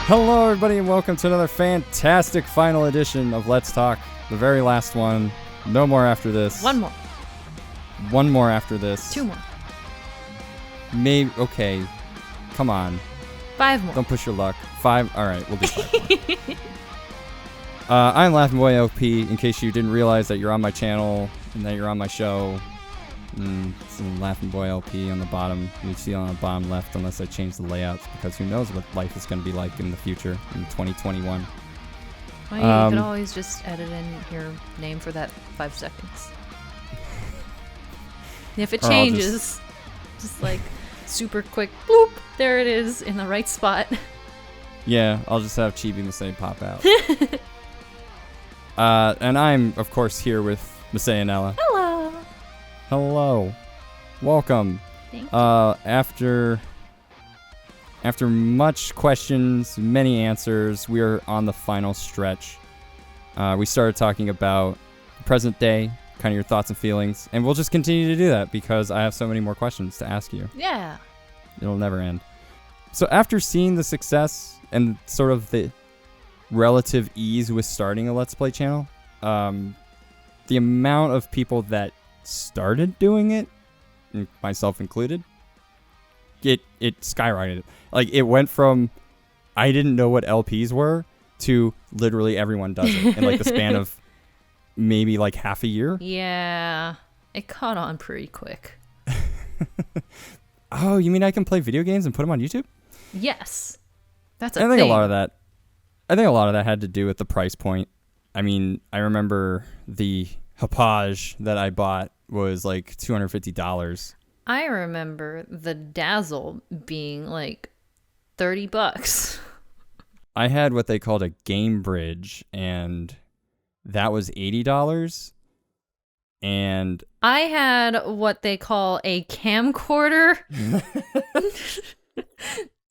Hello, everybody, and welcome to another fantastic final edition of Let's Talk. The very last one. No more after this. One more. One more after this. Two more. Maybe. Okay. Come on. 5 more. Don't push your luck. 5. All right, we'll do 5 more. I'm Laughingboy LP. In case you didn't realize that you're on my channel and that you're on my show. It's Laughingboy LP on the bottom. You see on the bottom left, unless I change the layouts, because who knows what life is going to be like in the future in 2021. Well, you could always just edit in your name for that 5 seconds. If it changes, just like super quick, bloop, there it is in the right spot. Yeah, I'll just have Chibi Masae pop out. And I'm, of course, here with MasaeAnela. Hello. Hello. Welcome. Thank you. After much questions, many answers, we are on the final stretch. We started talking about present day, kind of your thoughts and feelings, and we'll just continue to do that because I have so many more questions to ask you. Yeah. It'll never end. So after seeing the success and sort of the relative ease with starting a Let's Play channel, the amount of people that started doing it, myself included, it skyrocketed. Like, it went from I didn't know what LPs were to literally everyone does it in like the span of maybe like half a year. Yeah. It caught on pretty quick. Oh, you mean I can play video games and put them on YouTube? Yes. That's I think a lot of that had to do with the price point. I mean, I remember the Hapage that I bought was like $250. I remember the Dazzle being like $30. I had what they called a Game Bridge, and that was $80. And I had what they call a camcorder.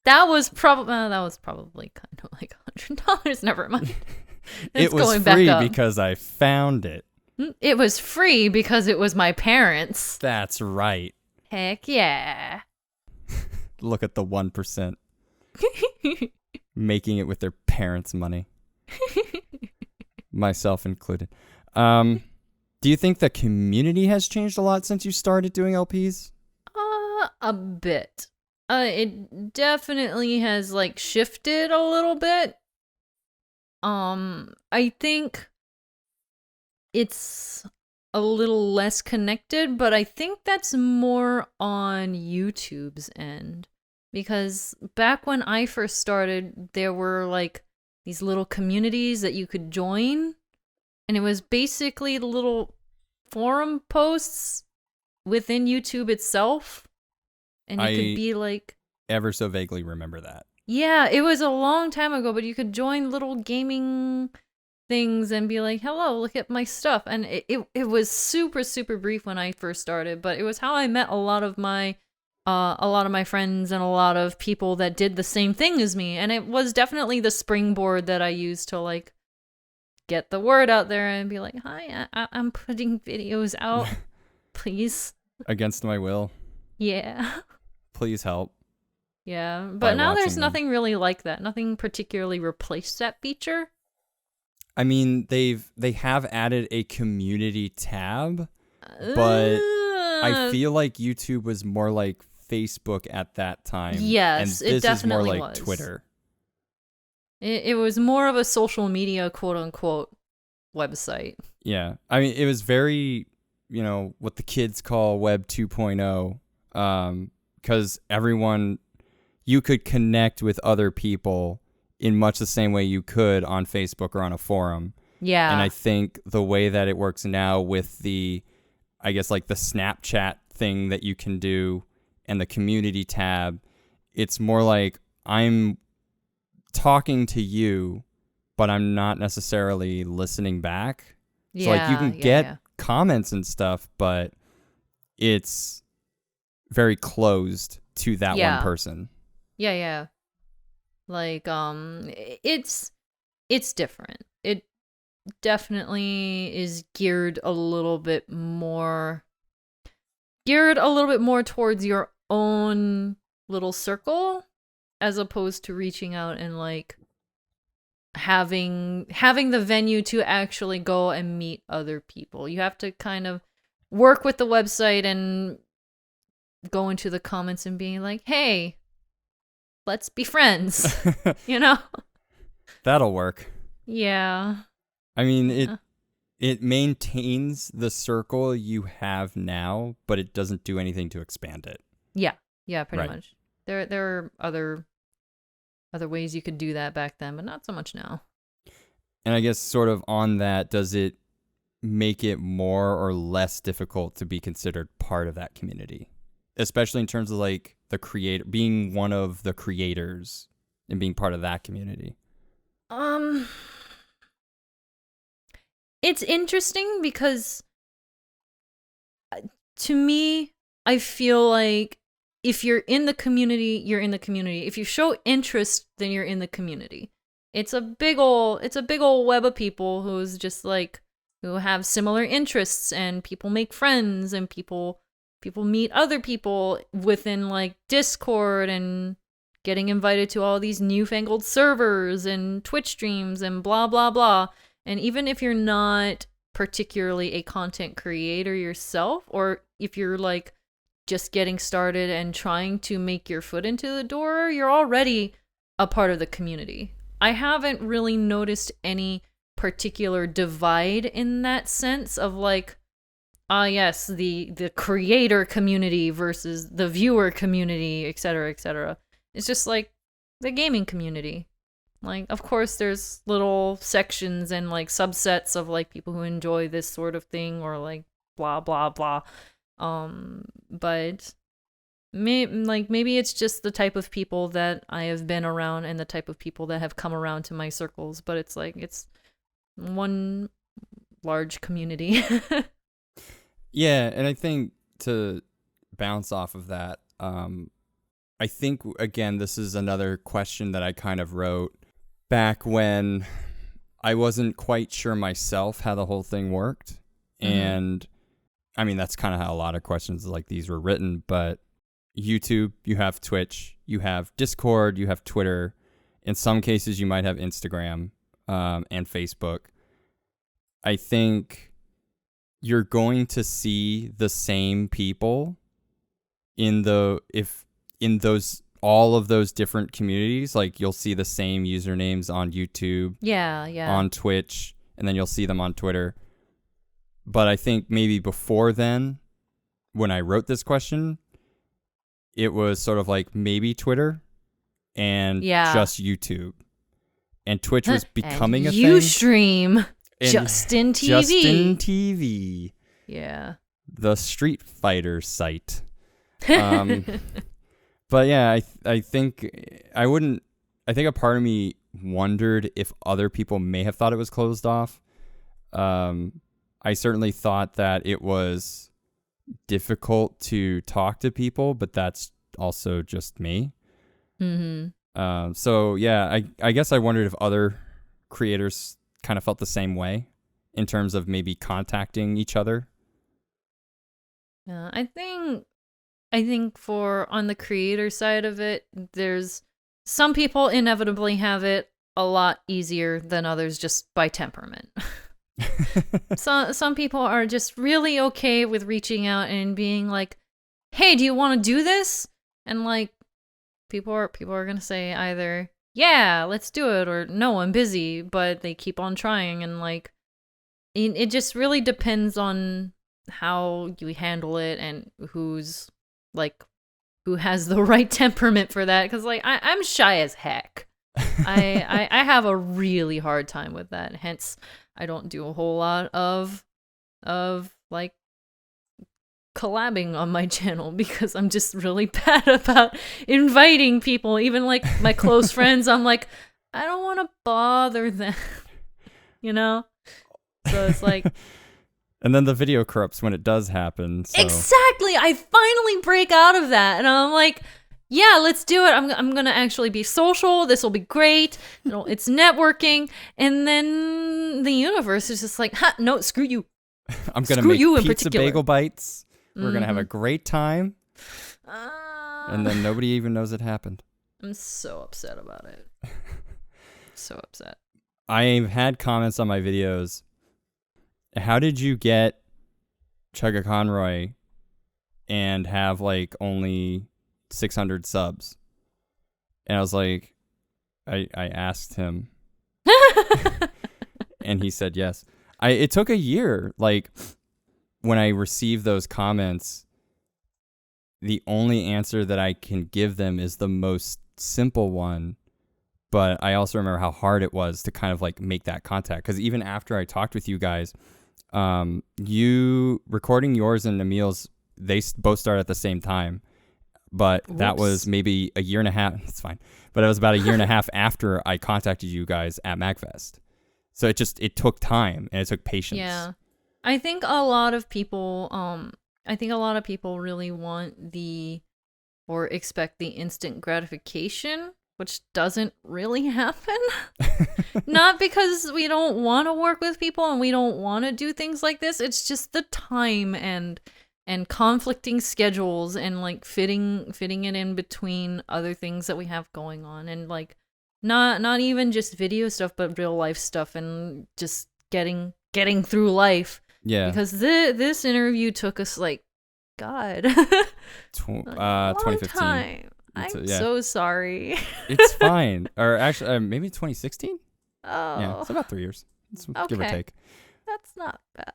That was probably kind of like $100. Never mind. It was free because I found it. It was free because it was my parents'. That's right. Heck yeah. Look at the 1%. Making it with their parents' money. Myself included. Do you think the community has changed a lot since you started doing LPs? A bit. It definitely has like shifted a little bit. I think it's a little less connected, but I think that's more on YouTube's end. Because back when I first started, there were like these little communities that you could join. And it was basically the little forum posts within YouTube itself. And you could be like... ever so vaguely remember that. Yeah, it was a long time ago, but you could join little gaming things and be like, hello, look at my stuff. And it was super, super brief when I first started, but it was how I met a lot of my friends and a lot of people that did the same thing as me. And it was definitely the springboard that I used to like get the word out there and be like, hi, I'm putting videos out. Please. Against my will. Yeah. Please help. Yeah, but now there's nothing really like that. Nothing particularly replaced that feature. I mean, they have added a community tab, but I feel like YouTube was more like Facebook at that time. Yes, and this it definitely is more like was. Twitter. It was more of a social media, quote unquote, website. Yeah, I mean, it was very, what the kids call Web 2.0, because you could connect with other people in much the same way you could on Facebook or on a forum. Yeah. And I think the way that it works now with the Snapchat thing that you can do and the community tab, it's more like I'm talking to you, but I'm not necessarily listening back. Yeah, so like you can get comments and stuff, but it's very closed to that one person. Yeah. Like, it's different. It definitely is geared a little bit more towards your own little circle, as opposed to reaching out and like having the venue to actually go and meet other people. You have to kind of work with the website and go into the comments and being like, hey, let's be friends. You know? That'll work. Yeah. I mean, it maintains the circle you have now, but it doesn't do anything to expand it. Yeah, pretty much. There are other ways you could do that back then, but not so much now. And I guess sort of on that, does it make it more or less difficult to be considered part of that community? Especially in terms of like the creator, being one of the creators and being part of that community. It's interesting because to me, I feel like if you're in the community, you're in the community. If you show interest, then you're in the community. It's a big ol' web of people who's just like, who have similar interests, and people make friends, and people meet other people within like Discord, and getting invited to all these newfangled servers and Twitch streams and blah blah blah. And even if you're not particularly a content creator yourself, or if you're like just getting started and trying to make your foot into the door, you're already a part of the community. I haven't really noticed any particular divide in that sense of like, yes, the creator community versus the viewer community, etc., etc. It's just like the gaming community. Like, of course, there's little sections and like subsets of like people who enjoy this sort of thing, or like blah blah blah. But maybe it's just the type of people that I have been around and the type of people that have come around to my circles. But it's like it's one large community. Yeah, and I think to bounce off of that, I think, again, this is another question that I kind of wrote back when I wasn't quite sure myself how the whole thing worked. Mm-hmm. And I mean, that's kind of how a lot of questions like these were written. But YouTube, you have Twitch, you have Discord, you have Twitter. In some cases, you might have Instagram and Facebook. I think you're going to see the same people in all of those different communities. Like, you'll see the same usernames on YouTube, on Twitch, and then you'll see them on Twitter. But I think maybe before then, when I wrote this question, it was sort of like maybe Twitter and just YouTube. And Twitch was becoming a thing. Ustream. Justin TV. Justin TV. Yeah. The Street Fighter site. But yeah, I think a part of me wondered if other people may have thought it was closed off. I certainly thought that it was difficult to talk to people, but that's also just me. Mm-hmm. So yeah, I guess I wondered if other creators kind of felt the same way in terms of maybe contacting each other. Yeah, I think for on the creator side of it, there's some people inevitably have it a lot easier than others just by temperament. Some people are just really okay with reaching out and being like, "Hey, do you want to do this?" And like people are going to say either, "Yeah, let's do it," or "No, I'm busy," but they keep on trying. And like it just really depends on how you handle it and who has the right temperament for that. Because like I'm shy as heck. I have a really hard time with that. Hence, I don't do a whole lot of like collabing on my channel, because I'm just really bad about inviting people. Even like my close friends, I'm like, I don't want to bother them, you know? So it's like... And then the video corrupts when it does happen. So. Exactly! I finally break out of that, and I'm like... Yeah, let's do it. I'm going to actually be social. This will be great. It's networking. And then the universe is just like, no, screw you. I'm going to make pizza bagel bites. We're going to have a great time. And then nobody even knows it happened. I'm so upset about it. So upset. I've had comments on my videos. How did you get Chugga Conroy and have like only 600 subs? And I was like, I asked him, and he said yes. It took a year. Like, when I received those comments, the only answer that I can give them is the most simple one. But I also remember how hard it was to kind of like make that contact. Because even after I talked with you guys, you recording yours and Emil's, they both started at the same time. But that was maybe a year and a half. It's fine. But it was about a year and a half after I contacted you guys at MagFest. So it took time and it took patience. Yeah. I think a lot of people really want or expect the instant gratification, which doesn't really happen. Not because we don't want to work with people and we don't want to do things like this. It's just the time and conflicting schedules and like fitting it in between other things that we have going on, and like not even just video stuff but real life stuff, and just getting through life. Yeah. Because this interview took us like, God, 2015. Time. I'm so sorry. It's fine. Or actually, maybe 2016? Oh. Yeah, it's about 3 years. Okay. Give or take. That's not bad.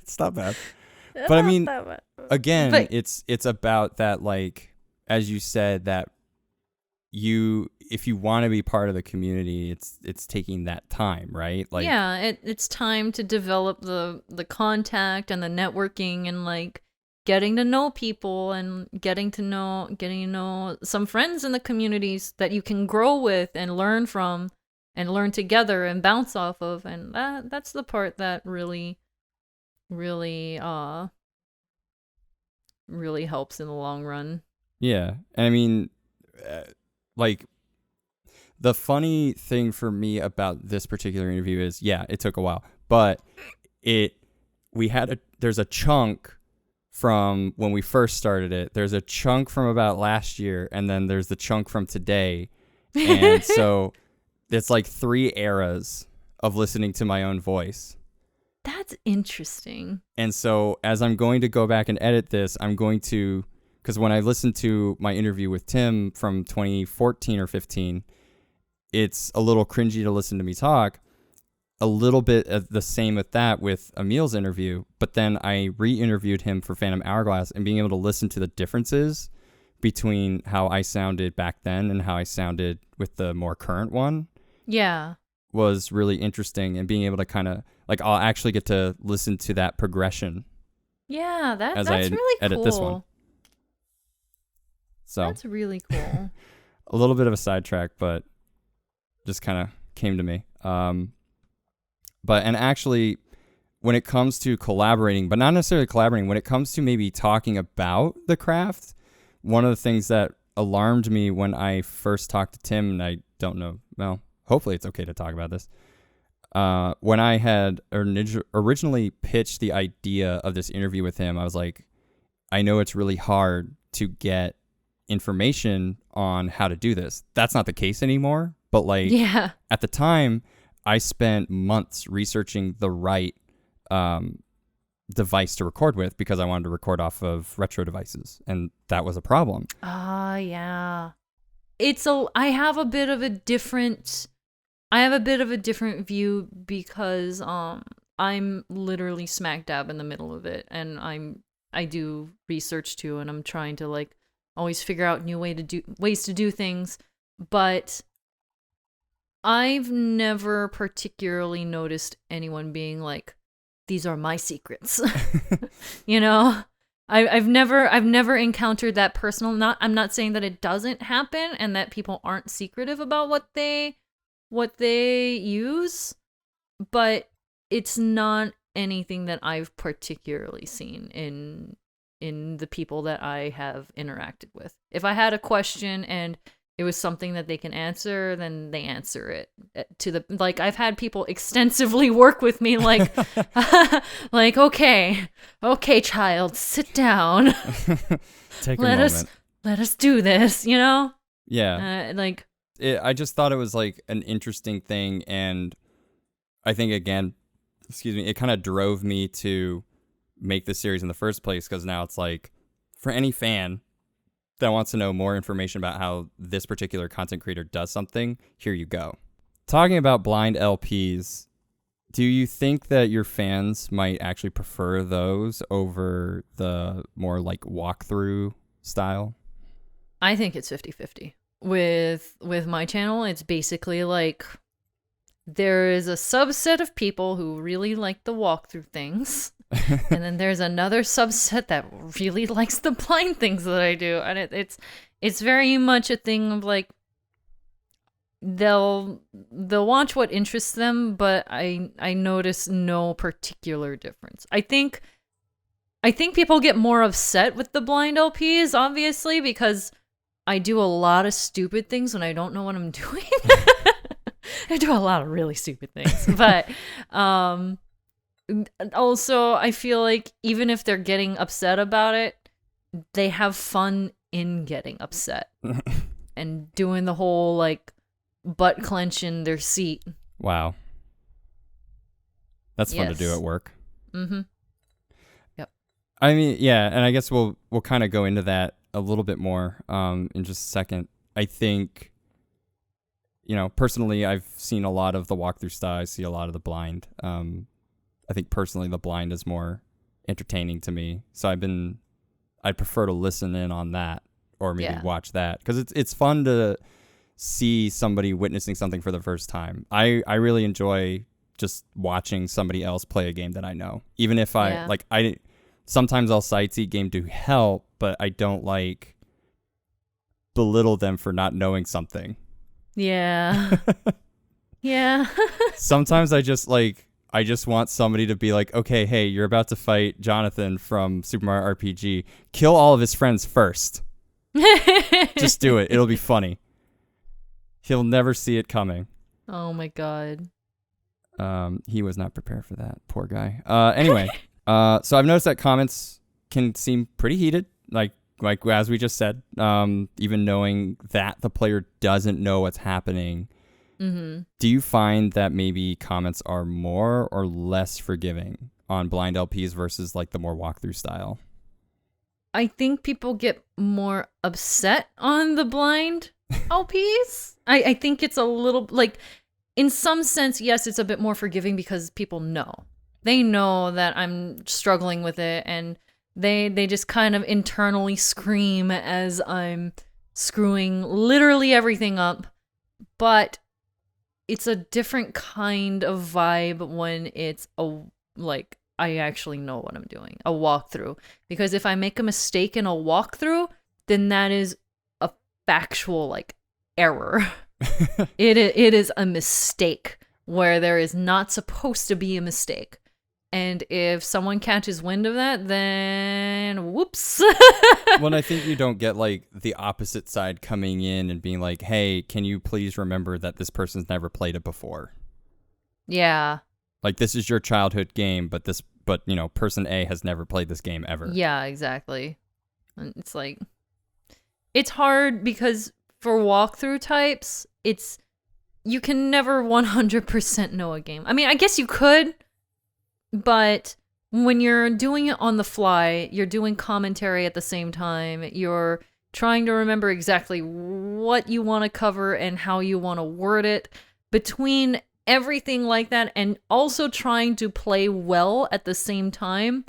It's not bad. But I mean, again, it's about that, like, as you said, that if you want to be part of the community, it's taking that time, right? Like, yeah, it's time to develop the contact and the networking and like getting to know people and getting to know some friends in the communities that you can grow with and learn from and learn together and bounce off of, and that's the part that really helps in the long run. Yeah, and I mean, like, the funny thing for me about this particular interview is, yeah, it took a while, but there's a chunk from when we first started it. There's a chunk from about last year, and then there's the chunk from today. And so it's like 3 eras of listening to my own voice. That's interesting. And so as I'm going to go back and edit this, because when I listened to my interview with Tim from 2014 or 15, it's a little cringy to listen to me talk. A little bit of the same with that with Emil's interview, but then I re-interviewed him for Phantom Hourglass, and being able to listen to the differences between how I sounded back then and how I sounded with the more current one. Yeah. Was really interesting, and being able to kind of, like, I'll actually get to listen to that progression. Yeah, that's really edit cool. This one. So that's really cool. A little bit of a sidetrack, but just kind of came to me. And actually, when it comes to collaborating, but not necessarily collaborating, when it comes to maybe talking about the craft, one of the things that alarmed me when I first talked to Tim, and I don't know, well, hopefully it's okay to talk about this. When I had originally pitched the idea of this interview with him, I was like, I know it's really hard to get information on how to do this. That's not the case anymore. But like, yeah. At the time, I spent months researching the right device to record with, because I wanted to record off of retro devices, and that was a problem. Yeah. I have a bit of a different view, because I'm literally smack dab in the middle of it, and I do research too, and I'm trying to like always figure out new ways to do things, but I've never particularly noticed anyone being like, these are my secrets. You know, I've never encountered that personal. I'm not saying that it doesn't happen and that people aren't secretive about what they use, but it's not anything that I've particularly seen in the people that I have interacted with. If I had a question and it was something that they can answer, then they answer it like, I've had people extensively work with me, like, like, okay, child, sit down. Take a moment. Let us do this, you know? Yeah. Like, I just thought it was like an interesting thing, and I think, again, it kind of drove me to make this series in the first place, because now it's like, for any fan that wants to know more information about how this particular content creator does something, here you go. Talking about blind LPs, do you think that your fans might actually prefer those over the more like walkthrough style? I think it's 50-50. With my channel, it's basically like there is a subset of people who really like the walkthrough things. And then there's another subset that really likes the blind things that I do. And it's very much a thing of like, they'll watch what interests them, but I notice no particular difference. I think people get more upset with the blind LPs, obviously, because I do a lot of stupid things when I don't know what I'm doing. I do a lot of really stupid things. But also, I feel like even if they're getting upset about it, they have fun in getting upset and doing the whole like butt clench in their seat. Wow. That's fun to do at work. Mm-hmm. Yep. I mean, yeah, and I guess we'll kind of go into that a little bit more in just a second. I think, personally, I've seen a lot of the walkthrough style. I see a lot of the blind. I think personally the blind is more entertaining to me. So I'd prefer to listen in on that or maybe watch that, because it's fun to see somebody witnessing something for the first time. I really enjoy just watching somebody else play a game that I know. Even if sometimes I'll sightsee game to help, but I don't like belittle them for not knowing something. Yeah. Yeah. Sometimes I just want somebody to be like, okay, hey, you're about to fight Jonathan from Super Mario RPG. Kill all of his friends first. Just do it. It'll be funny. He'll never see it coming. Oh my god. He was not prepared for that. Poor guy. Anyway, so I've noticed that comments can seem pretty heated, like as we just said, even knowing that the player doesn't know what's happening. Mm-hmm. Do you find that maybe comments are more or less forgiving on blind LPs versus like the more walkthrough style? I think people get more upset on the blind LPs. I think it's a little like, in some sense, yes, it's a bit more forgiving because people know. They know that I'm struggling with it, and they just kind of internally scream as I'm screwing literally everything up. But it's a different kind of vibe when it's I actually know what I'm doing, a walkthrough. Because if I make a mistake in a walkthrough, then that is a factual error. It is a mistake where there is not supposed to be a mistake. And if someone catches wind of that, then whoops. Well, I think you don't get the opposite side coming in and being like, hey, can you please remember that this person's never played it before? Yeah. This is your childhood game, but person A has never played this game ever. Yeah, exactly. And it's it's hard because for walkthrough types, you can never 100% know a game. I mean, I guess you could, but when you're doing it on the fly, you're doing commentary at the same time. You're trying to remember exactly what you want to cover and how you want to word it. Between everything like that and also trying to play well at the same time,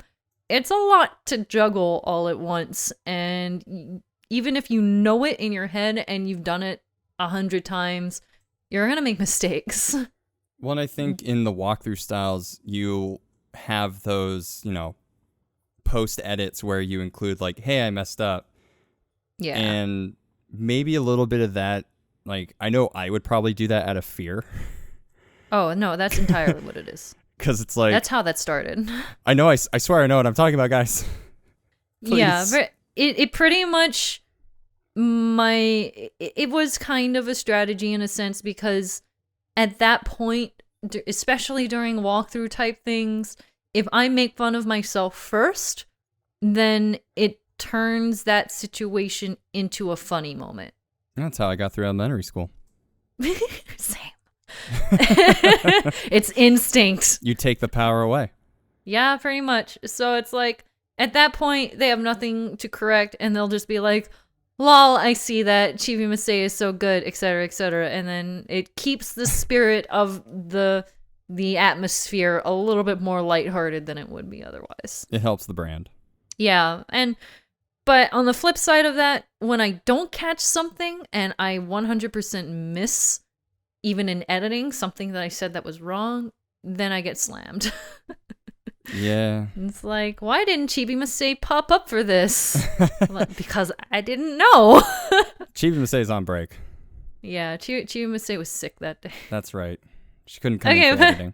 it's a lot to juggle all at once. And even if you know it in your head and you've done it 100 times, you're going to make mistakes. Well, and I think in the walkthrough styles, you have those, post edits where you include hey, I messed up. Yeah. And maybe a little bit of that, I know I would probably do that out of fear. Oh, no, that's entirely what it is. Because it's that's how that started. I know, I swear I know what I'm talking about, guys. Yeah, but it pretty much, it was kind of a strategy in a sense, because at that point, especially during walkthrough type things, if I make fun of myself first, then it turns that situation into a funny moment. That's how I got through elementary school. Same. It's instinct. You take the power away. Yeah, pretty much. So it's like, at that point, they have nothing to correct, and they'll just be like, lol, I see that. Chibi Masae is so good, etc., etc. And then it keeps the spirit of the atmosphere a little bit more lighthearted than it would be otherwise. It helps the brand. Yeah, but on the flip side of that, when I don't catch something and I 100% miss, even in editing, something that I said that was wrong, then I get slammed. Yeah. It's like, why didn't Chibi Masae pop up for this? Like, because I didn't know. Chibi Masae's on break. Yeah, Chibi Masae was sick that day. That's right. She couldn't come in for editing.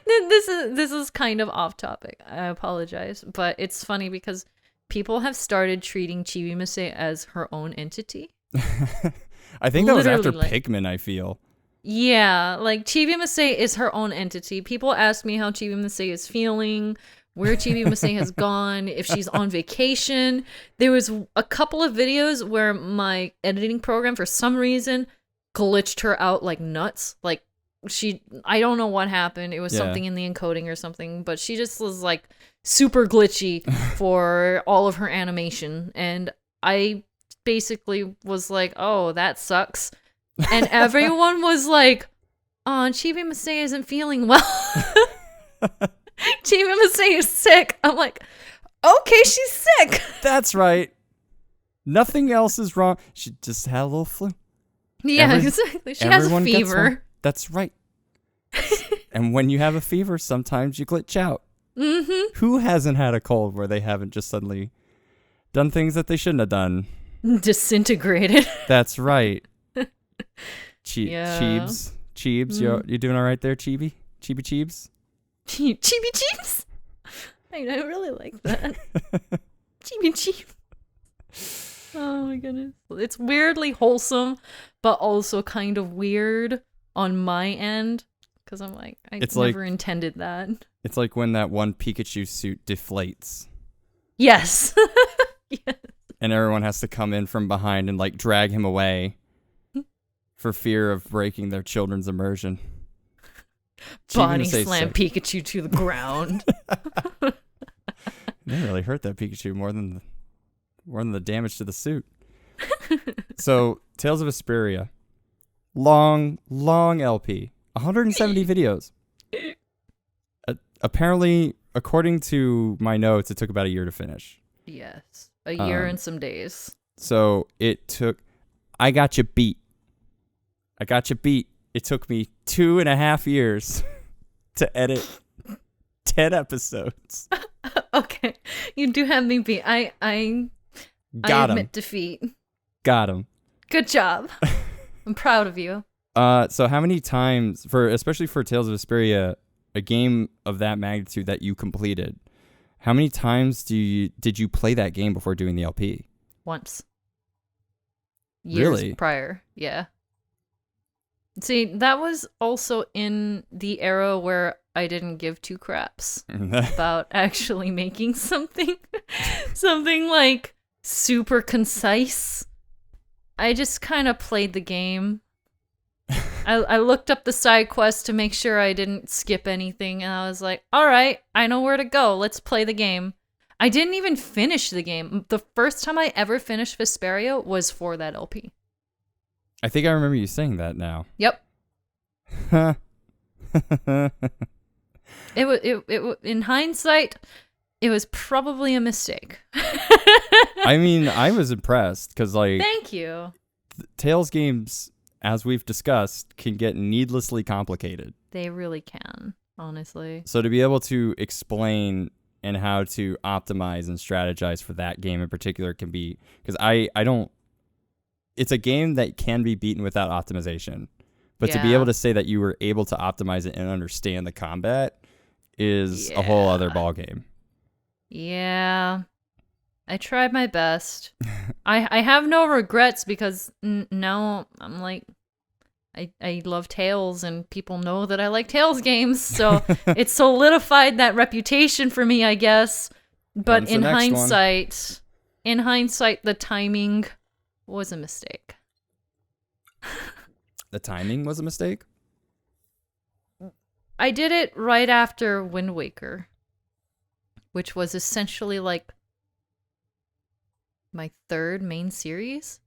This is kind of off topic. I apologize, but it's funny because people have started treating Chibi Masae as her own entity. I think that was after Literally, Pikmin, I feel. Yeah, like Chibi Masae is her own entity. People ask me how Chibi Masae is feeling, where Chibi Masae has gone, if she's on vacation. There was a couple of videos where my editing program, for some reason, glitched her out like nuts. Like, I don't know what happened. It was something in the encoding or something, but she just was like super glitchy for all of her animation. And I basically was like, oh, that sucks. And everyone was like, oh, Chibi Masae isn't feeling well. Chibi Masae is sick. I'm like, okay, she's sick. That's right. Nothing else is wrong. She just had a little flu. Yeah, exactly. She has a fever. That's right. And when you have a fever, sometimes you glitch out. Mm-hmm. Who hasn't had a cold where they haven't just suddenly done things that they shouldn't have done? Disintegrated. That's right. Yeah. Cheebs, you doing all right there, Chibi? Cheebs? Chibi Cheeps? I really like that. Chibi Cheeps. Oh my goodness. It's weirdly wholesome, but also kind of weird on my end. Because I'm like, I never intended that. It's like when that one Pikachu suit deflates. Yes. Yes. And everyone has to come in from behind and like drag him away for fear of breaking their children's immersion. Body slam Pikachu to the ground. It didn't really hurt that Pikachu more than the damage to the suit. So, Tales of Vesperia. Long LP. 170 videos. Apparently, according to my notes, it took about a year to finish. Yes. A year and some days. So, I got you beat. It took me 2.5 years to edit 10 episodes. Okay. You do have me beat. I admit defeat. Got him. Good job. I'm proud of you. So how many times, especially for Tales of Vesperia, a game of that magnitude that you completed, how many times did you play that game before doing the LP? Once. Years Really? prior. Yeah. See, that was also in the era where I didn't give two craps about actually making something like super concise. I just kind of played the game. I looked up the side quest to make sure I didn't skip anything, and I was like, all right, I know where to go. Let's play the game. I didn't even finish the game. The first time I ever finished Vesperia was for that LP. I think I remember you saying that now. Yep. It in hindsight, it was probably a mistake. I mean, I was impressed because, like, thank you. Tales games, as we've discussed, can get needlessly complicated. They really can, honestly. So to be able to explain and how to optimize and strategize for that game in particular can be, because I don't. It's a game that can be beaten without optimization. But to be able to say that you were able to optimize it and understand the combat is a whole other ballgame. Yeah. I tried my best. I have no regrets because now I'm like, I love Tales and people know that I like Tales games. So it solidified that reputation for me, I guess. But in hindsight, the timing was a mistake. The timing was a mistake? I did it right after Wind Waker, which was essentially like my third main series.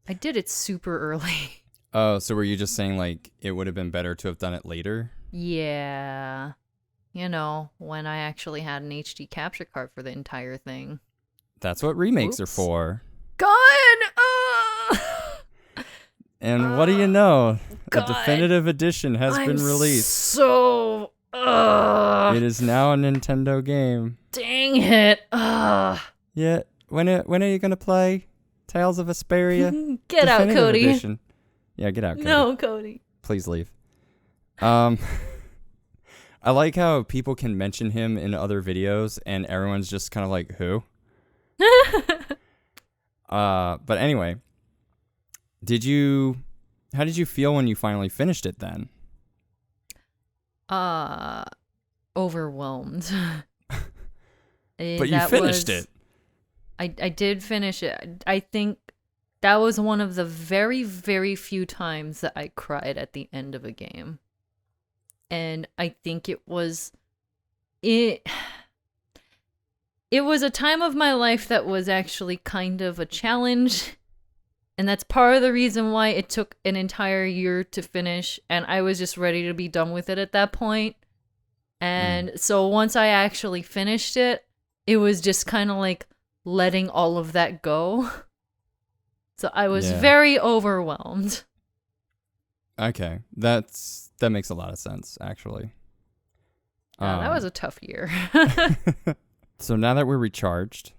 I did it super early. Oh, so were you just saying like it would have been better to have done it later? Yeah. You know, when I actually had an HD capture card for the entire thing. That's what remakes are Oops. for. God! And what do you know? God. A definitive edition has been released. So It is now a Nintendo game. dang it. Yeah. When are you gonna play Tales of Vesperia? Get out, Definitive Cody. Edition. Yeah, get out, Cody. No, Cody. Please leave. I like how people can mention him in other videos and everyone's just kind of like, who? But anyway, how did you feel when you finally finished it then? Overwhelmed. But you finished it. I did finish it. I think that was one of the very, very few times that I cried at the end of a game. And I think it was a time of my life that was actually kind of a challenge. And that's part of the reason why it took an entire year to finish. And I was just ready to be done with it at that point. And so once I actually finished it, it was just kind of like letting all of that go. So I was very overwhelmed. Okay. That makes a lot of sense, actually. That was a tough year. So now that we're recharged.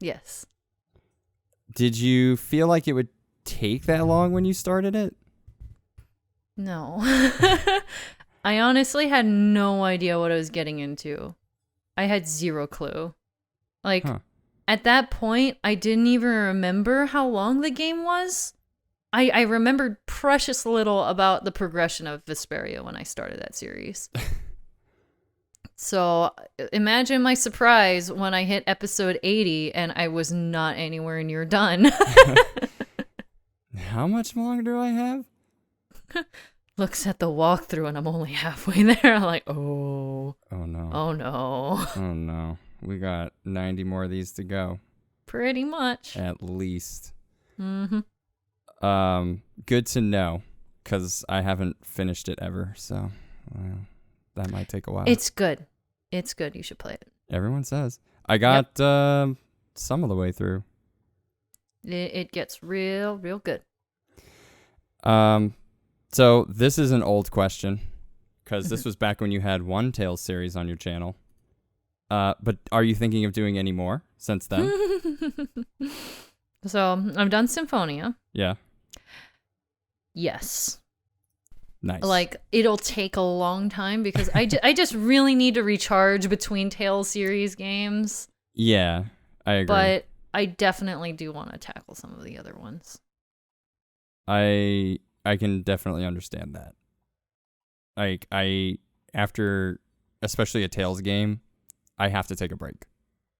Yes. Did you feel like it would take that long when you started it? No. I honestly had no idea what I was getting into. I had zero clue. Like, at that point, I didn't even remember how long the game was. I remembered precious little about the progression of Vesperia when I started that series. So imagine my surprise when I hit episode 80 and I was not anywhere near done. How much longer do I have? Looks at the walkthrough and I'm only halfway there. I'm like, oh no. Oh no. We got 90 more of these to go. Pretty much. At least. Mm-hmm. Good to know, because I haven't finished it ever, so that might take a while. It's good. It's good. You should play it. Everyone says. I got some of the way through. It gets real good. So this is an old question, because this was back when you had one Tales series on your channel. But are you thinking of doing any more since then? So I've done Symphonia. Yeah. Yes. Nice. Like, it'll take a long time because I just really need to recharge between Tales series games. Yeah, I agree. But I definitely do want to tackle some of the other ones. I can definitely understand that. Like, after, especially a Tales game, I have to take a break.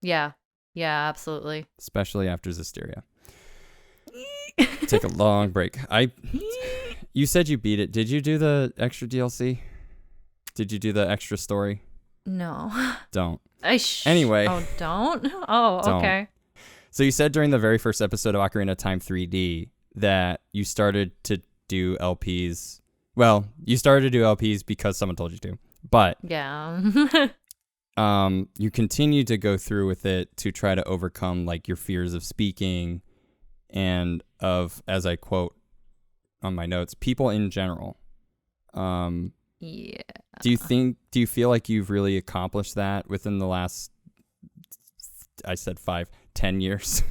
Yeah, absolutely. Especially after Zestiria. Take a long break. You said you beat it. Did you do the extra DLC? Did you do the extra story? No. Don't. Anyway. Oh, don't? Oh, Don't. Okay. So you said during the very first episode of Ocarina of Time 3D that you started to do LPs. Well, you started to do LPs because someone told you to. But yeah. You continued to go through with it to try to overcome like your fears of speaking and of, as I quote on my notes, people in general. Yeah. Do you feel like you've really accomplished that within the last, I said 10 years?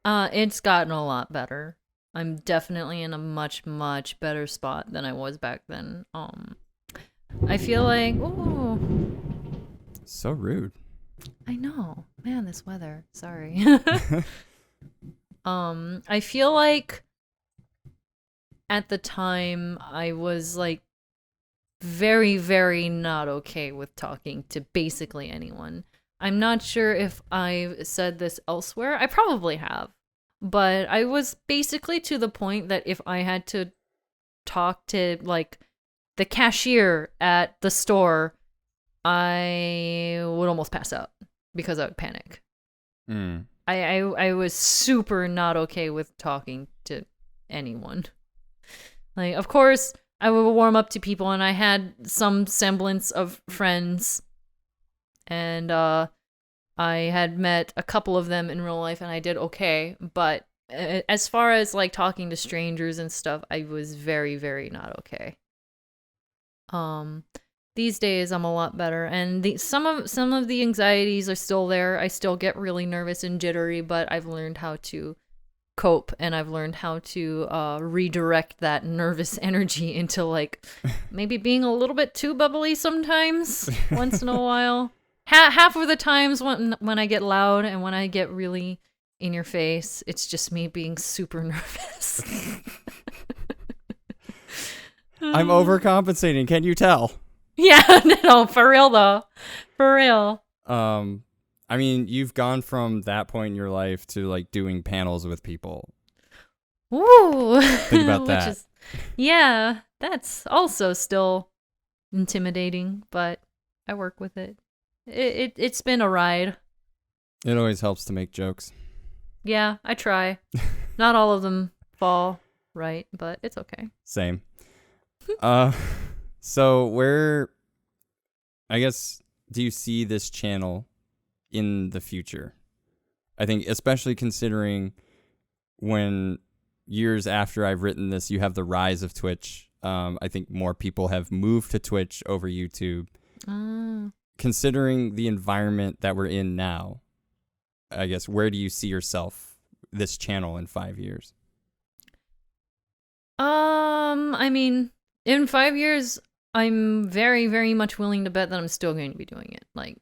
It's gotten a lot better. I'm definitely in a much, much better spot than I was back then. I feel like, ooh. So rude. I know. Man, this weather. Sorry. I feel like at the time I was like very, very not okay with talking to basically anyone. I'm not sure if I've said this elsewhere. I probably have. But I was basically to the point that if I had to talk to like the cashier at the store, I would almost pass out because I would panic. I was super not okay with talking to anyone. Like, of course, I would warm up to people, and I had some semblance of friends, and I had met a couple of them in real life, and I did okay. But as far as like talking to strangers and stuff, I was very, very not okay. These days I'm a lot better, and some of the anxieties are still there. I still get really nervous and jittery, but I've learned how to cope, and I've learned how to redirect that nervous energy into like maybe being a little bit too bubbly sometimes once in a while. Half of the times when I get loud and when I get really in your face, it's just me being super nervous. I'm overcompensating. Can you tell? Yeah, no, for real though. For real. I mean, you've gone from that point in your life to like doing panels with people. Ooh. Think about that. Yeah, that's also still intimidating, but I work with it. It's been a ride. It always helps to make jokes. Yeah, I try. Not all of them fall right, but it's okay. Same. So where, I guess, do you see this channel in the future? I think especially considering when years after I've written this, you have the rise of Twitch. I think more people have moved to Twitch over YouTube. Considering the environment that we're in now, I guess, where do you see yourself, this channel, in 5 years? I mean, in 5 years, I'm very, very much willing to bet that I'm still going to be doing it. Like,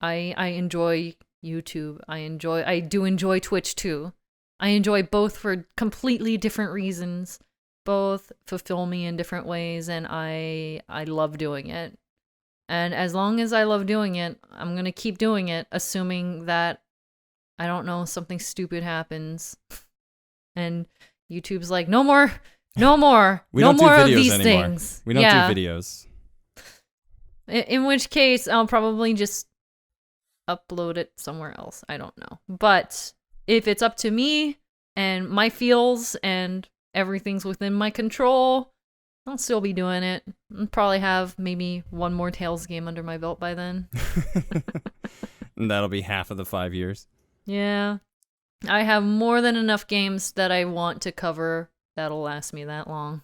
I enjoy YouTube. I do enjoy Twitch too. I enjoy both for completely different reasons. Both fulfill me in different ways, and I love doing it. And as long as I love doing it, I'm going to keep doing it, assuming that, I don't know, something stupid happens. And YouTube's like, no more no more of these anymore. things. We don't do videos. In which case, I'll probably just upload it somewhere else. I don't know. But if it's up to me and my feels and everything's within my control, I'll still be doing it. I'll probably have maybe one more Tales game under my belt by then. And that'll be half of the 5 years. Yeah. I have more than enough games that I want to cover that'll last me that long.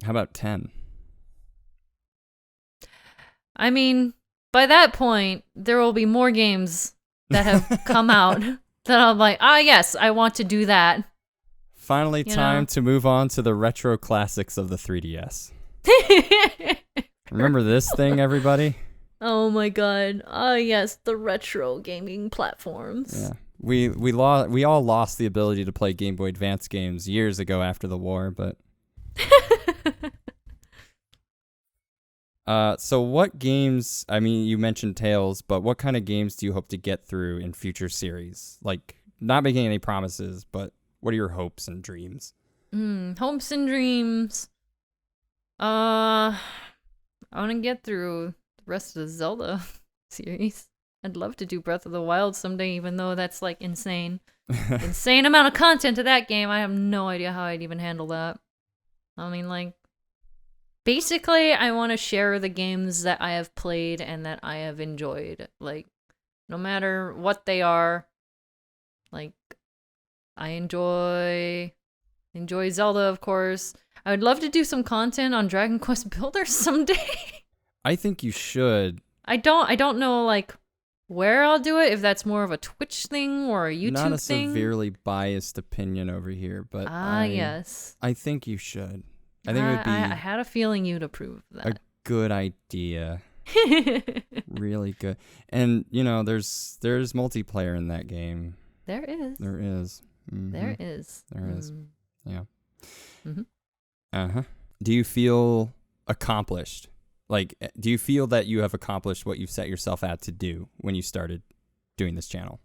How about 10? I mean, by that point, there will be more games that have come out that I'm like, yes, I want to do that. Finally, time to move on to the retro classics of the 3DS. Remember this thing, everybody? Oh my god. Yes, the retro gaming platforms. Yeah. We all lost the ability to play Game Boy Advance games years ago after the war, but so what games, I mean, you mentioned Tales, but what kind of games do you hope to get through in future series? Like, not making any promises, but what are your hopes and dreams? Hopes and dreams. I want to get through the rest of the Zelda series. I'd love to do Breath of the Wild someday, even though that's like insane. Insane amount of content to that game. I have no idea how I'd even handle that. I mean, like, basically, I want to share the games that I have played and that I have enjoyed. Like, no matter what they are, like, I enjoy Zelda, of course. I would love to do some content on Dragon Quest Builder someday. I think you should. I don't know, like, where I'll do it, if that's more of a Twitch thing or a YouTube thing. Not a severely biased opinion over here, but yes. I think you should. I think it would be I had a feeling you'd approve of that. A good idea. Really good. And, you know, there's multiplayer in that game. There is. There is. Mm-hmm. There is. There is. Yeah. Mm-hmm. Uh-huh. Do you feel accomplished? Like, do you feel that you have accomplished what you've set yourself out to do when you started doing this channel?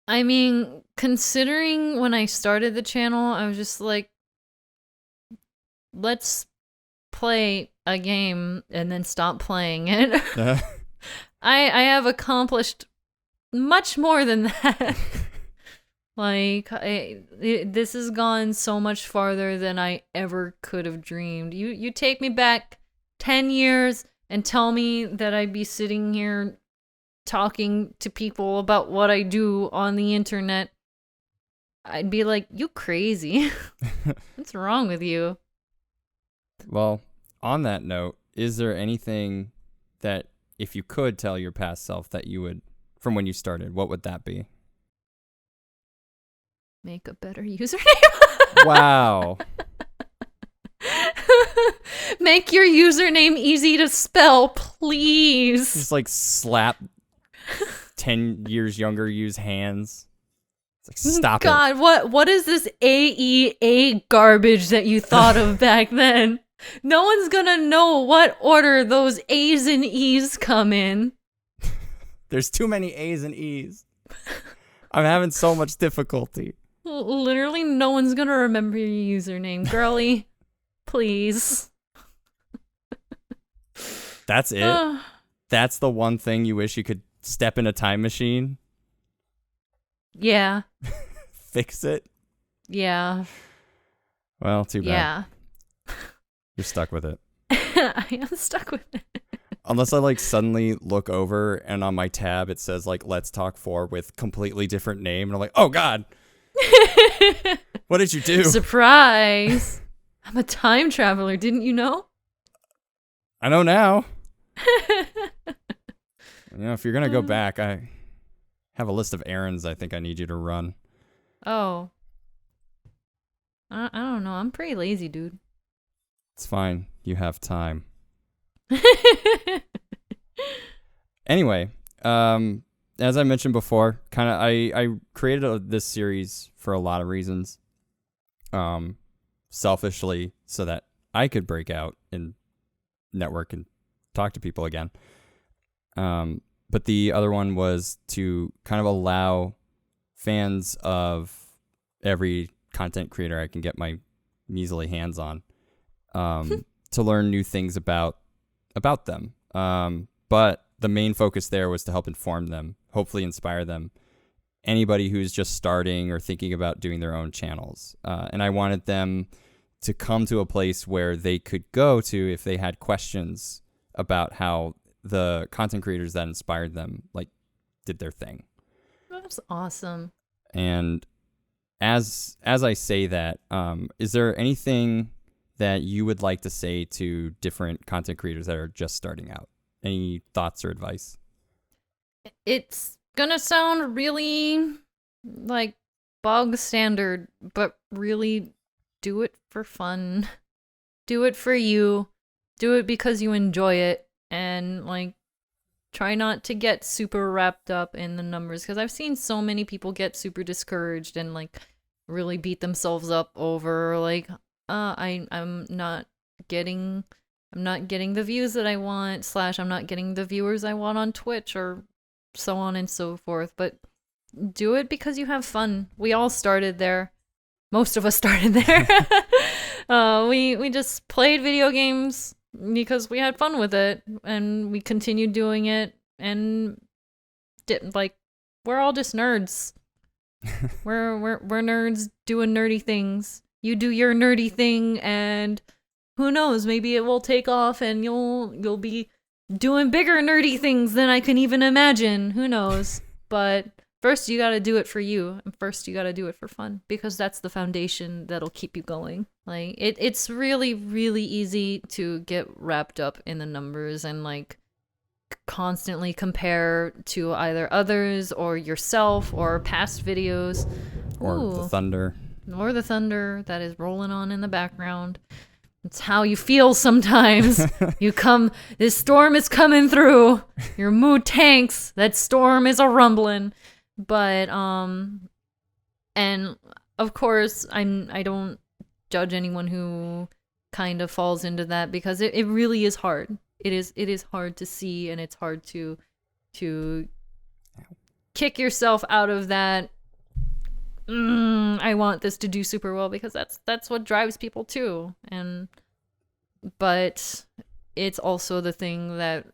I mean, considering when I started the channel, I was just like, let's play a game and then stop playing it. I have accomplished much more than that. Like, this has gone so much farther than I ever could have dreamed. You take me back 10 years and tell me that I'd be sitting here talking to people about what I do on the internet. I'd be like, you crazy. What's wrong with you? Well, on that note, is there anything that if you could tell your past self that you would, from when you started, what would that be? Make a better username. Wow. Make your username easy to spell, please. Just like slap 10 years younger, use hands. It's like, stop God, it. what is this AEA garbage that you thought of back then? No one's gonna know what order those A's and E's come in. There's too many A's and E's. I'm having so much difficulty. Literally, no one's gonna remember your username. Girly, please. That's it? That's the one thing you wish you could step in a time machine? Yeah. Fix it? Yeah. Well, too bad. Yeah. You're stuck with it. I am stuck with it. Unless I like suddenly look over and on my tab it says like Let's Talk 4 with completely different name and I'm like, oh God. What did you do? Surprise. I'm a time traveler, didn't you know? I know now. If you're gonna go back, I have a list of errands I think I need you to run. Oh. I don't know. I'm pretty lazy, dude. It's fine. You have time. Anyway, as I mentioned before, kind of I created this series for a lot of reasons. Selfishly, so that I could break out and network and talk to people again. But the other one was to kind of allow fans of every content creator I can get my measly hands on to learn new things about them. But the main focus there was to help inform them, hopefully inspire them. Anybody who's just starting or thinking about doing their own channels. And I wanted them to come to a place where they could go to if they had questions about how the content creators that inspired them like did their thing. That's awesome. And as I say that, is there anything that you would like to say to different content creators that are just starting out? Any thoughts or advice? It's gonna sound really like bog standard, but really do it for fun. Do it for you. Do it because you enjoy it. And like try not to get super wrapped up in the numbers, because I've seen so many people get super discouraged and like really beat themselves up over like I'm not getting the views that I want, / I'm not getting the viewers I want on Twitch, or so on and so forth. But do it because you have fun. We all started there. Most of us started there. We just played video games because we had fun with it, and we continued doing it, and we're all just nerds. we're nerds doing nerdy things. You do your nerdy thing, and who knows, maybe it will take off and you'll be doing bigger nerdy things than I can even imagine. Who knows? But first you gotta do it for you, and first you gotta do it for fun, because that's the foundation that'll keep you going. Like it's really, really easy to get wrapped up in the numbers and like constantly compare to either others or yourself or past videos. Or the thunder. Or the thunder that is rolling on in the background. It's how you feel sometimes. This storm is coming through. Your mood tanks. That storm is a rumbling. But, and of course, I don't judge anyone who kind of falls into that, because it really is hard. It is hard to see, and it's hard to kick yourself out of that. I want this to do super well, because that's what drives people too. And But it's also the thing that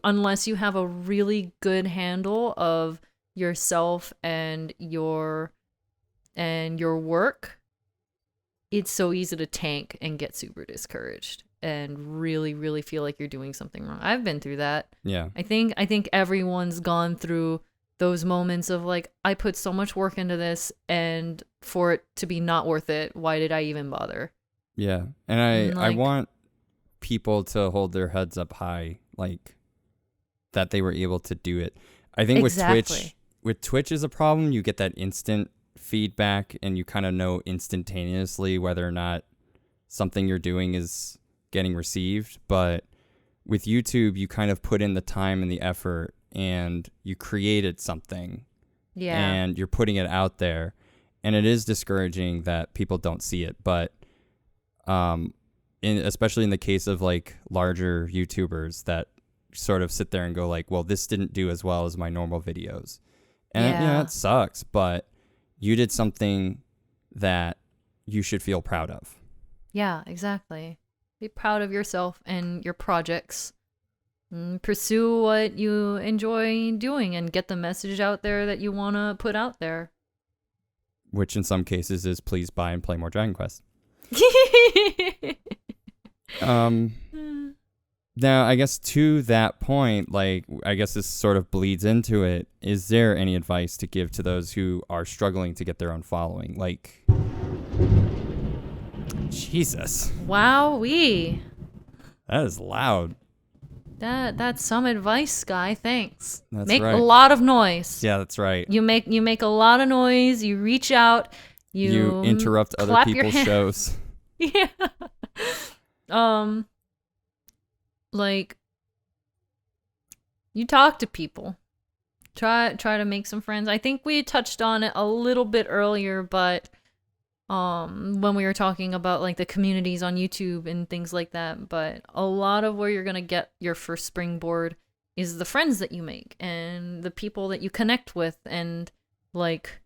unless you have a really good handle of yourself and your work, it's so easy to tank and get super discouraged and really, really feel like you're doing something wrong. I've been through that. Yeah. I think everyone's gone through those moments of like, I put so much work into this, and for it to be not worth it, why did I even bother? Yeah. And I Like, want people to hold their heads up high, like that they were able to do it. I think exactly. with Twitch is a problem. You get that instant feedback and you kind of know instantaneously whether or not something you're doing is getting received. But with YouTube, you kind of put in the time and the effort and you created something and you're putting it out there. And it is discouraging that people don't see it. But especially in the case of like larger YouTubers that sort of sit there and go like, well, this didn't do as well as my normal videos. And you know, it sucks, but you did something that you should feel proud of. Yeah, exactly. Be proud of yourself and your projects. Pursue what you enjoy doing and get the message out there that you want to put out there. Which in some cases is please buy and play more Dragon Quest. Now, I guess to that point, like, I guess this sort of bleeds into it. Is there any advice to give to those who are struggling to get their own following? Like, Jesus. Wowee. That is loud. That's some advice, Guy. Thanks. That's make right. a lot of noise. Yeah, that's right. You make a lot of noise. You reach out. You interrupt other people's shows. Yeah. Like, you talk to people. Try to make some friends. I think we touched on it a little bit earlier, but when we were talking about like the communities on YouTube and things like that, but a lot of where you're going to get your first springboard is the friends that you make and the people that you connect with, and like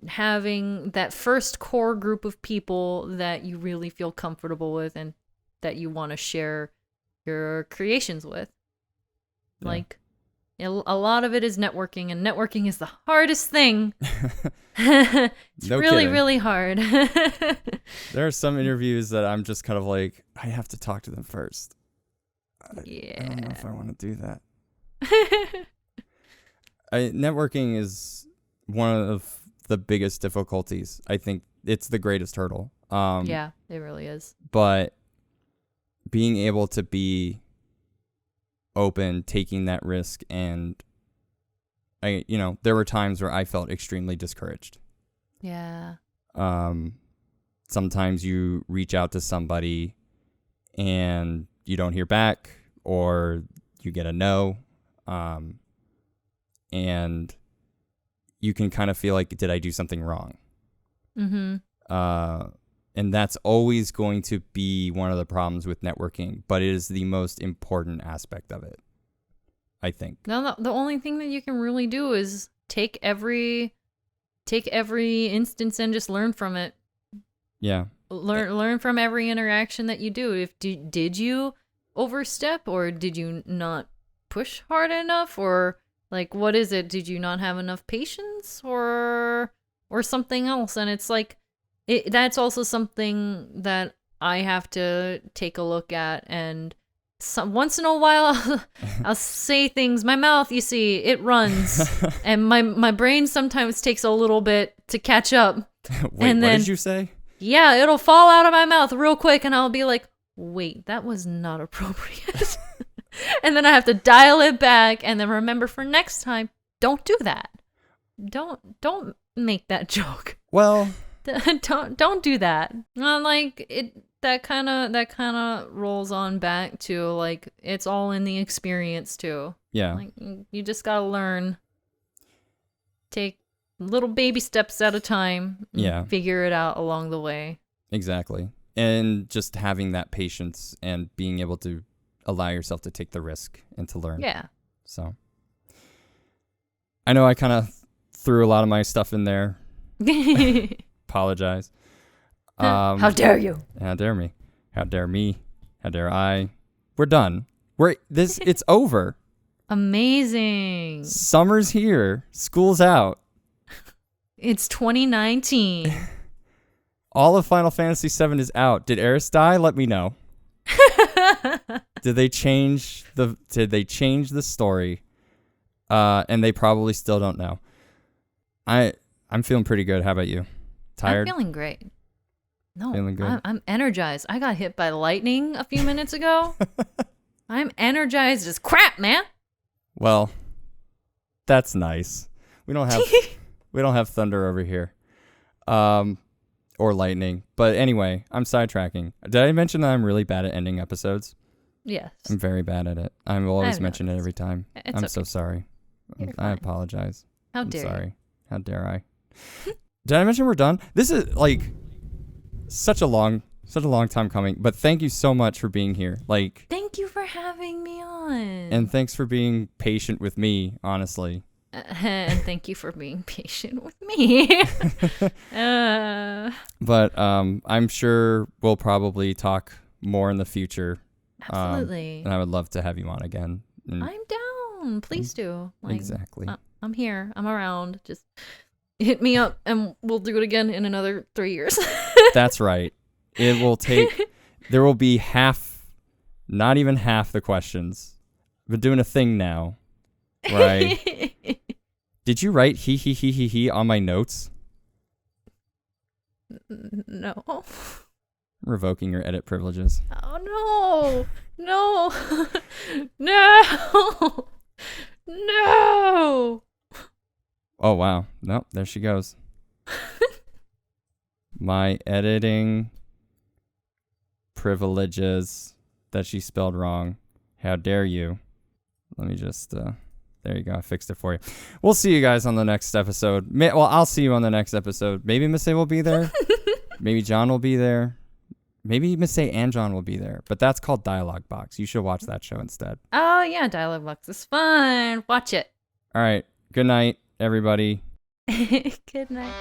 having that first core group of people that you really feel comfortable with and that you want to share your creations with. Yeah. Like, a lot of it is networking, and networking is the hardest thing. It's no really, kidding. really hard. There are some interviews that I'm just kind of like, I have to talk to them first. Yeah. I don't know if I want to do that. Networking is one of the biggest difficulties. I think it's the greatest hurdle. Yeah, it really is. But being able to be open, taking that risk, and there were times where I felt extremely discouraged. Yeah. Sometimes you reach out to somebody and you don't hear back, or you get a no, and you can kind of feel like, did I do something wrong? Mm-hmm. And that's always going to be one of the problems with networking, but it is the most important aspect of it, I think. No, the only thing that you can really do is take every instance and just learn from it. Yeah. Learn from every interaction that you do. Did you overstep, or did you not push hard enough, or like, what is it? Did you not have enough patience, or something else? And it's like, that's also something that I have to take a look at, and once in a while I'll say things. My mouth, you see, it runs, and my brain sometimes takes a little bit to catch up. Wait, and then, what did you say? Yeah, it'll fall out of my mouth real quick, and I'll be like, wait, that was not appropriate. And then I have to dial it back and then remember for next time, don't do that. Don't make that joke. Well, don't do that. Like, that kind of rolls on back to like, it's all in the experience too. Yeah. Like, you just got to learn. Take little baby steps at a time. Yeah. Figure it out along the way. Exactly. And just having that patience and being able to allow yourself to take the risk and to learn. Yeah. So I know I kind of threw a lot of my stuff in there. Apologize. How dare you? How dare me? How dare me? How dare I? We're done. It's over. Amazing. Summer's here. School's out. It's 2019. All of Final Fantasy VII is out. Did Eris die? Let me know. Did they change the story? And they probably still don't know. I'm feeling pretty good. How about you? Tired? I'm feeling great. No, Feeling good? I'm energized. I got hit by lightning a few minutes ago. I'm energized as crap, man. Well, that's nice. We don't have thunder over here. Or lightning. But anyway, I'm sidetracking. Did I mention that I'm really bad at ending episodes? Yes. I'm very bad at it. I will always mention it every time. It's I'm okay. so sorry. You're I fine. apologize. How I'm dare sorry. How dare I? Did I mention we're done? This is like such a long time coming, but thank you so much for being here. Like, Thank you for having me on. and thanks for being patient with me, honestly. And thank you for being patient with me. But I'm sure we'll probably talk more in the future. Absolutely. And I would love to have you on again. And I'm down. Please do. exactly. I'm here. I'm around. Just hit me up and we'll do it again in another 3 years. That's right. It will take, there will be not even half the questions. I've been doing a thing now where did you write he on my notes? No. Revoking your edit privileges. Oh, no. No. No. Oh, wow. Nope, there she goes. My editing privileges that she spelled wrong. How dare you? Let me just, there you go. I fixed it for you. We'll see you guys on the next episode. Well, I'll see you on the next episode. Maybe Masae will be there. Maybe John will be there. Maybe Masae and John will be there. But that's called Dialogue Box. You should watch that show instead. Oh, yeah. Dialogue Box is fun. Watch it. All right. Good night, everybody. Good night.